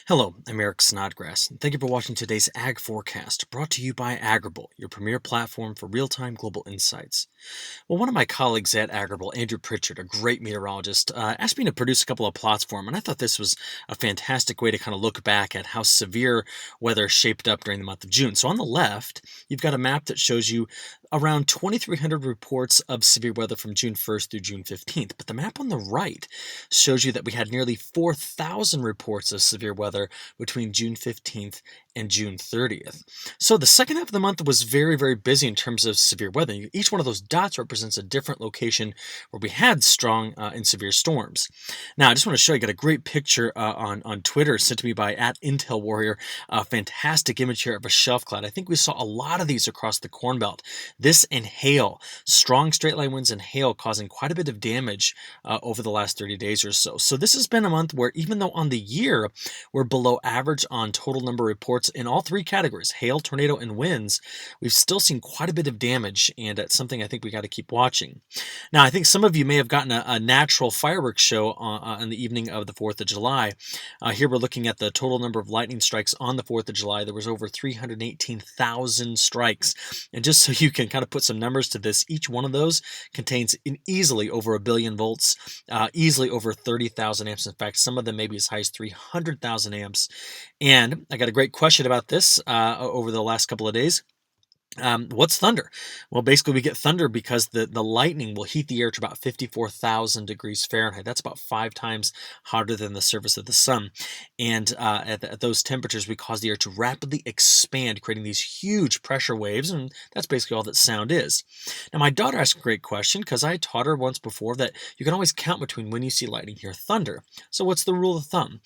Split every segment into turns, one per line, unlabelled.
Hello, I'm Eric Snodgrass, and thank you for watching today's Ag Forecast, brought to you by Agrible, your premier platform for real-time global insights. Well, one of my colleagues at Agrible, Andrew Pritchard, a great meteorologist, asked me to produce a couple of plots for him, and I thought this was a fantastic way to kind of look back at how severe weather shaped up during the month of June. So on the left, you've got a map that shows you around 2,300 reports of severe weather from June 1st through June 15th. But the map on the right shows you that we had nearly 4,000 reports of severe weather between June 15th and June 30th. So the second half of the month was very, very busy in terms of severe weather. Each one of those dots represents a different location where we had strong and severe storms. Now, I just want to show you, I got a great picture on Twitter sent to me by @IntelWarrior, a fantastic image here of a shelf cloud. I think we saw a lot of these across the Corn Belt. This and hail, strong straight line winds and hail causing quite a bit of damage over the last 30 days or so. So this has been a month where even though on the year we're below average on total number of reports in all three categories, hail, tornado, and winds, we've still seen quite a bit of damage, and it's something I think we got to keep watching. Now, I think some of you may have gotten a natural fireworks show on the evening of the 4th of July. Here we're looking at the total number of lightning strikes on the 4th of July. There was over 318,000 strikes. And just so you can kind of put some numbers to this, each one of those contains easily over a billion volts, easily over 30,000 amps. In fact, some of them may be as high as 300,000 amps. And I got a great question about this over the last couple of days. What's thunder? Well, basically, we get thunder because the lightning will heat the air to about 54,000 degrees Fahrenheit. That's about 5 times hotter than the surface of the sun. And at those temperatures, we cause the air to rapidly expand, creating these huge pressure waves. And that's basically all that sound is. Now, my daughter asked a great question because I taught her once before that you can always count between when you see lightning, hear thunder. So what's the rule of thumb?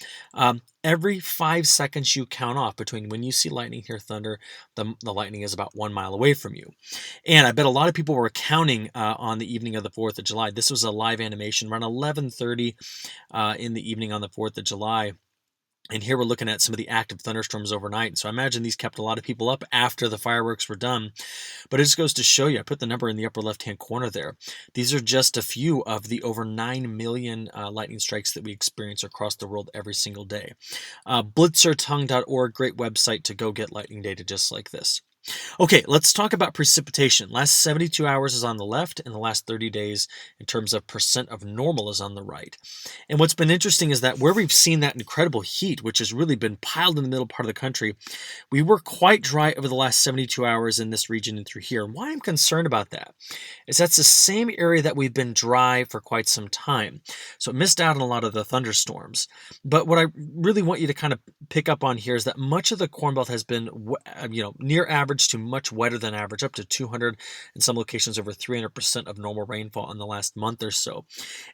Every 5 seconds you count off between when you see lightning, hear thunder, the lightning is about 1 mile away from you. And I bet a lot of people were counting on the evening of the 4th of July. This was a live animation around 11:30 in the evening on the 4th of July. And here we're looking at some of the active thunderstorms overnight. So I imagine these kept a lot of people up after the fireworks were done. But it just goes to show you, I put the number in the upper left-hand corner there. These are just a few of the over 9 million lightning strikes that we experience across the world every single day. Blitzertongue.org, great website to go get lightning data just like this. Okay, let's talk about precipitation. Last 72 hours is on the left, and the last 30 days in terms of percent of normal is on the right. And what's been interesting is that where we've seen that incredible heat, which has really been piled in the middle part of the country, we were quite dry over the last 72 hours in this region and through here. And why I'm concerned about that is that's the same area that we've been dry for quite some time. So it missed out on a lot of the thunderstorms. But what I really want you to kind of pick up on here is that much of the Corn Belt has been, near average to much wetter than average, up to 200, in some locations over 300% of normal rainfall in the last month or so.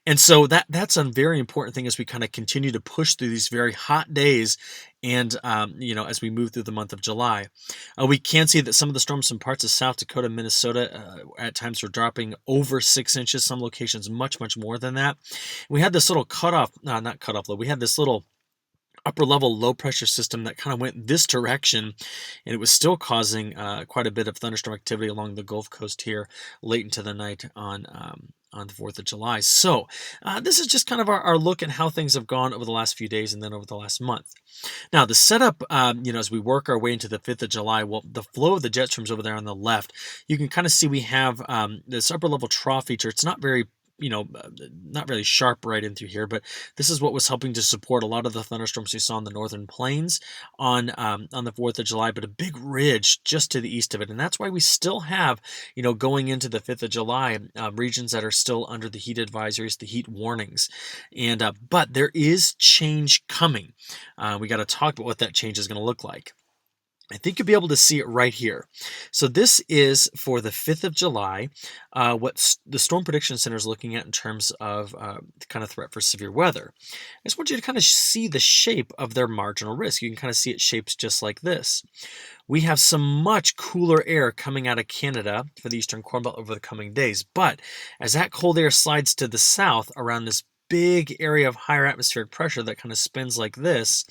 And so that's a very important thing as we kind of continue to push through these very hot days and, as we move through the month of July. We can see that some of the storms in parts of South Dakota, Minnesota, at times were dropping over 6 inches, some locations much, much more than that. We had this little not cutoff low, we had this little upper level low pressure system that kind of went this direction, and it was still causing quite a bit of thunderstorm activity along the Gulf Coast here late into the night on the 4th of July. So this is just kind of our look at how things have gone over the last few days and then over the last month. Now, the setup, as we work our way into the 5th of July, well, the flow of the jet streams over there on the left, you can kind of see we have this upper level trough feature. It's not very not really sharp right in through here, but this is what was helping to support a lot of the thunderstorms we saw in the northern plains on the 4th of July, but a big ridge just to the east of it. And that's why we still have, going into the 5th of July, regions that are still under the heat advisories, the heat warnings. And but there is change coming. We got to talk about what that change is going to look like. I think you'll be able to see it right here. So this is for the 5th of July, what the Storm Prediction Center is looking at in terms of the kind of threat for severe weather. I just want you to kind of see the shape of their marginal risk. You can kind of see it shapes just like this. We have some much cooler air coming out of Canada for the Eastern Corn Belt over the coming days. But as that cold air slides to the south around this big area of higher atmospheric pressure that kind of spins like this,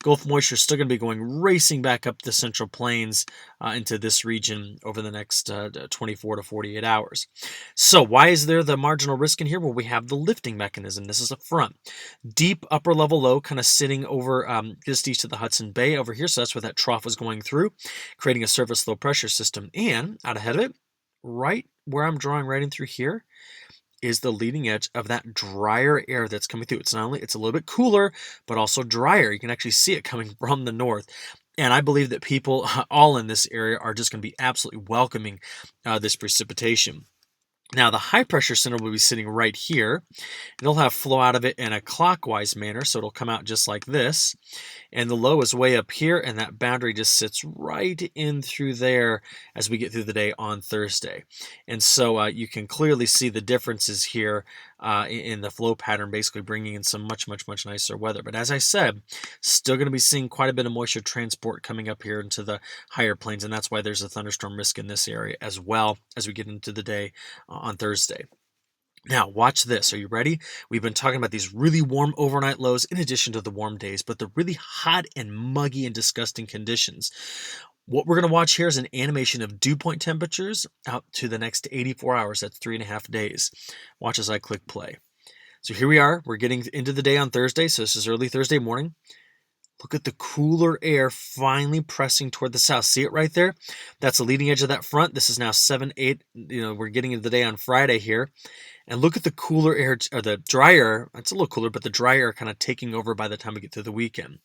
Gulf moisture is still going to be going racing back up the central plains into this region over the next 24 to 48 hours. So why is there the marginal risk in here? Well, we have the lifting mechanism. This is a front. Deep upper level low kind of sitting over just east of the Hudson Bay over here. So that's where that trough was going through, creating a surface low pressure system. And out ahead of it, right where I'm drawing right in through here, is the leading edge of that drier air that's coming through. It's not only, it's a little bit cooler, but also drier. You can actually see it coming from the north. And I believe that people all in this area are just going to be absolutely welcoming this precipitation. Now, the high pressure center will be sitting right here. It'll have flow out of it in a clockwise manner, so it'll come out just like this. And the low is way up here, and that boundary just sits right in through there as we get through the day on Thursday. And so you can clearly see the differences here in the flow pattern, basically bringing in some much nicer weather. But as I said, still going to be seeing quite a bit of moisture transport coming up here into the higher plains, and that's why there's a thunderstorm risk in this area as well as we get into the day on Thursday. Now, watch this. Are you ready? We've been talking about these really warm overnight lows in addition to the warm days, but the really hot and muggy and disgusting conditions. What we're going to watch here is an animation of dew point temperatures out to the next 84 hours. That's 3.5 days. Watch as I click play. So here we are. We're getting into the day on Thursday. So this is early Thursday morning. Look at the cooler air finally pressing toward the south. See it right there? That's the leading edge of that front. This is now 7, 8. We're getting into the day on Friday here. And look at the cooler air, or the drier, it's a little cooler, but the dry air kind of taking over by the time we get through the weekend.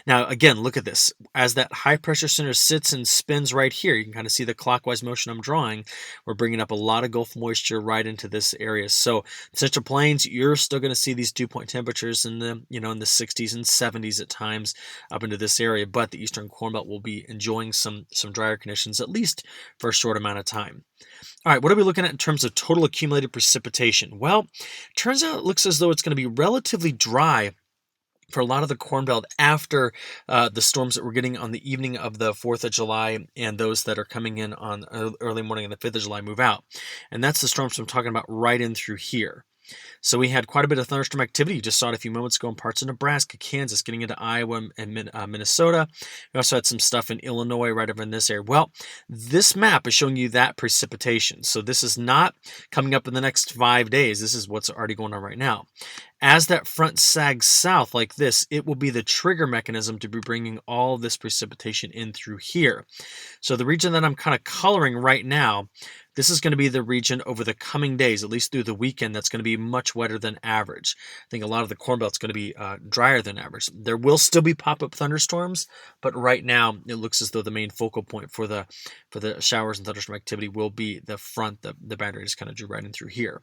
Now, again, look at this. As that high pressure center sits and spins right here, you can kind of see the clockwise motion I'm drawing. We're bringing up a lot of Gulf moisture right into this area. So Central Plains, you're still going to see these dew point temperatures in the, in the 60s and 70s at times up into this area, but the Eastern Corn Belt will be enjoying some drier conditions, at least for a short amount of time. All right, what are we looking at in terms of total accumulated precipitation? Well, turns out it looks as though it's going to be relatively dry for a lot of the Corn Belt after the storms that we're getting on the evening of the 4th of July and those that are coming in on early morning on the 5th of July move out. And that's the storms I'm talking about right in through here. So we had quite a bit of thunderstorm activity. You just saw it a few moments ago in parts of Nebraska, Kansas, getting into Iowa and Minnesota. We also had some stuff in Illinois right over in this area. Well, this map is showing you that precipitation. So this is not coming up in the next 5 days. This is what's already going on right now. As that front sags south like this, it will be the trigger mechanism to be bringing all this precipitation in through here. So the region that I'm kind of coloring right now, this is going to be the region over the coming days, at least through the weekend, that's going to be much wetter than average. I think a lot of the Corn Belt's going to be drier than average. There will still be pop-up thunderstorms, but right now it looks as though the main focal point for the showers and thunderstorm activity will be the front, the boundary just kind of drew right in through here.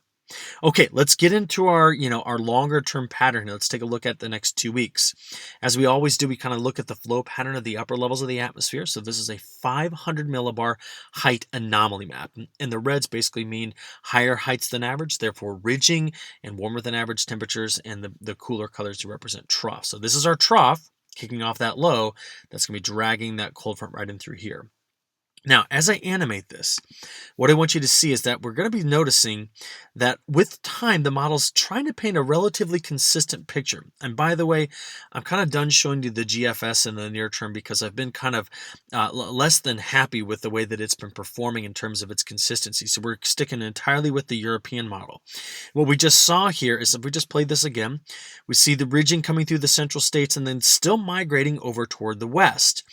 Okay, let's get into our longer term pattern here. Let's take a look at the next 2 weeks. As we always do, we kind of look at the flow pattern of the upper levels of the atmosphere. So this is a 500 millibar height anomaly map. And the reds basically mean higher heights than average, therefore ridging and warmer than average temperatures, and the cooler colors to represent trough. So this is our trough kicking off that low that's going to be dragging that cold front right in through here. Now, as I animate this, what I want you to see is that we're going to be noticing that with time, the model's trying to paint a relatively consistent picture. And by the way, I'm kind of done showing you the GFS in the near term because I've been kind of less than happy with the way that it's been performing in terms of its consistency. So we're sticking entirely with the European model. What we just saw here is, if we just played this again, we see the ridging coming through the central states and then still migrating over toward the west.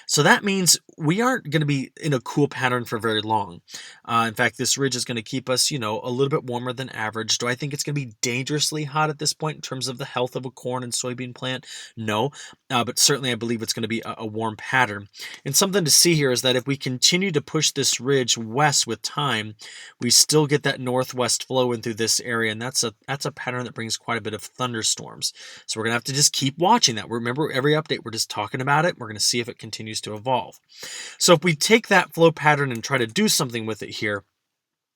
So that means we aren't going to be in a cool pattern for very long. In fact, this ridge is going to keep us, a little bit warmer than average. Do I think it's going to be dangerously hot at this point in terms of the health of a corn and soybean plant? No, but certainly I believe it's going to be a warm pattern. And something to see here is that if we continue to push this ridge west with time, we still get that northwest flow in through this area, and that's a pattern that brings quite a bit of thunderstorms. So we're going to have to just keep watching that. Remember, every update we're just talking about it. We're going to see if it continues to evolve. So if we take that flow pattern and try to do something with it here,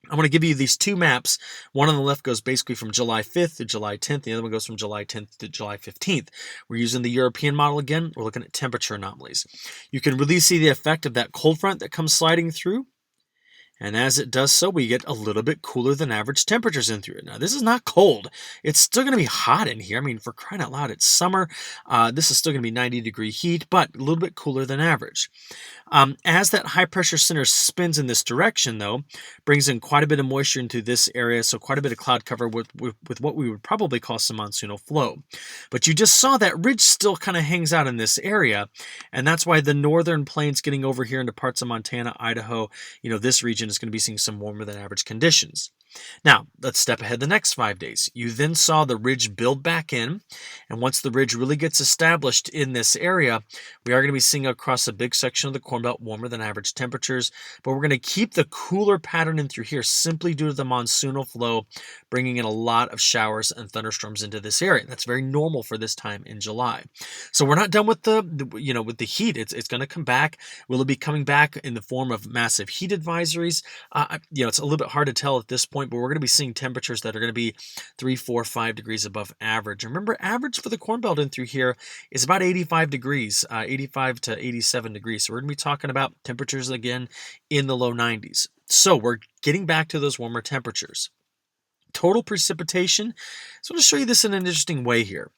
I'm going to give you these two maps. One on the left goes basically from July 5th to July 10th. The other one goes from July 10th to July 15th. We're using the European model again. We're looking at temperature anomalies. You can really see the effect of that cold front that comes sliding through. And as it does so, we get a little bit cooler than average temperatures in through it. Now, this is not cold. It's still going to be hot in here. I mean, for crying out loud, it's summer. This is still going to be 90-degree heat, but a little bit cooler than average. As that high pressure center spins in this direction, though, brings in quite a bit of moisture into this area, so quite a bit of cloud cover with what we would probably call some monsoonal flow. But you just saw that ridge still kind of hangs out in this area, and that's why the northern plains getting over here into parts of Montana, Idaho, this region is going to be seeing some warmer than average conditions. Now, let's step ahead the next 5 days. You then saw the ridge build back in, and once the ridge really gets established in this area, we are going to be seeing across a big section of the Corn Belt warmer than average temperatures, but we're going to keep the cooler pattern in through here simply due to the monsoonal flow bringing in a lot of showers and thunderstorms into this area. That's very normal for this time in July. So we're not done with with the heat. It's going to come back. Will it be coming back in the form of massive heat advisories? It's a little bit hard to tell at this point, but we're going to be seeing temperatures that are going to be 3, 4, 5 degrees above average. Remember, average for the Corn Belt in through here is about 85 degrees, 85 to 87 degrees. So we're going to be talking about temperatures again in the low 90s. So we're getting back to those warmer temperatures. Total precipitation. So I'm going to show you this in an interesting way here.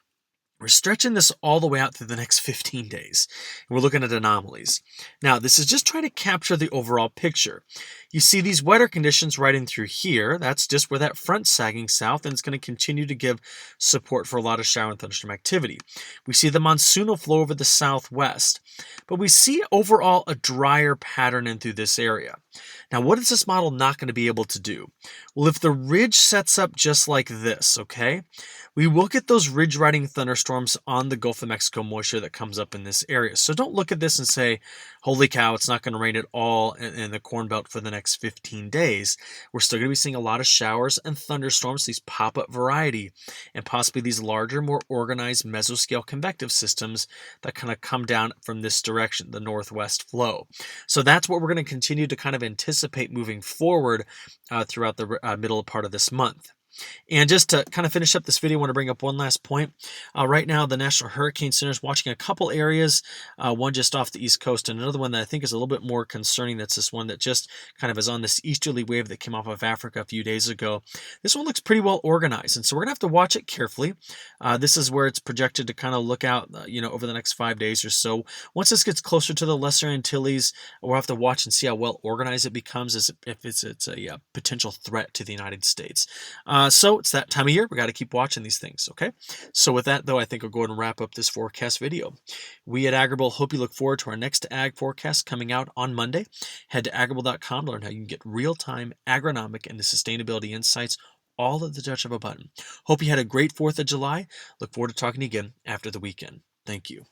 We're stretching this all the way out through the next 15 days. And we're looking at anomalies. Now, this is just trying to capture the overall picture. You see these wetter conditions right in through here. That's just where that front's sagging south, and it's going to continue to give support for a lot of shower and thunderstorm activity. We see the monsoonal flow over the southwest, but we see overall a drier pattern in through this area. Now, what is this model not going to be able to do? Well, if the ridge sets up just like this, okay, we will get those ridge riding thunderstorms on the Gulf of Mexico moisture that comes up in this area. So don't look at this and say, holy cow, it's not going to rain at all in the Corn Belt for the next 15 days. We're still going to be seeing a lot of showers and thunderstorms, these pop-up variety, and possibly these larger, more organized mesoscale convective systems that kind of come down from this direction, the northwest flow. So that's what we're going to continue to kind of anticipate moving forward throughout the middle part of this month. And just to kind of finish up this video, I want to bring up one last point. Right now, the National Hurricane Center is watching a couple areas, one just off the East Coast, and another one that I think is a little bit more concerning. That's this one that just kind of is on this easterly wave that came off of Africa a few days ago. This one looks pretty well organized, and so we're going to have to watch it carefully. This is where it's projected to kind of look out, over the next 5 days or so. Once this gets closer to the Lesser Antilles, we'll have to watch and see how well organized it becomes, as if it's a potential threat to the United States. So it's that time of year. We got to keep watching these things, okay? So with that, though, I think I'll go ahead and wrap up this forecast video. We at Agrible hope you look forward to our next ag forecast coming out on Monday. Head to agrible.com to learn how you can get real-time agronomic and sustainability insights all at the touch of a button. Hope you had a great 4th of July. Look forward to talking to you again after the weekend. Thank you.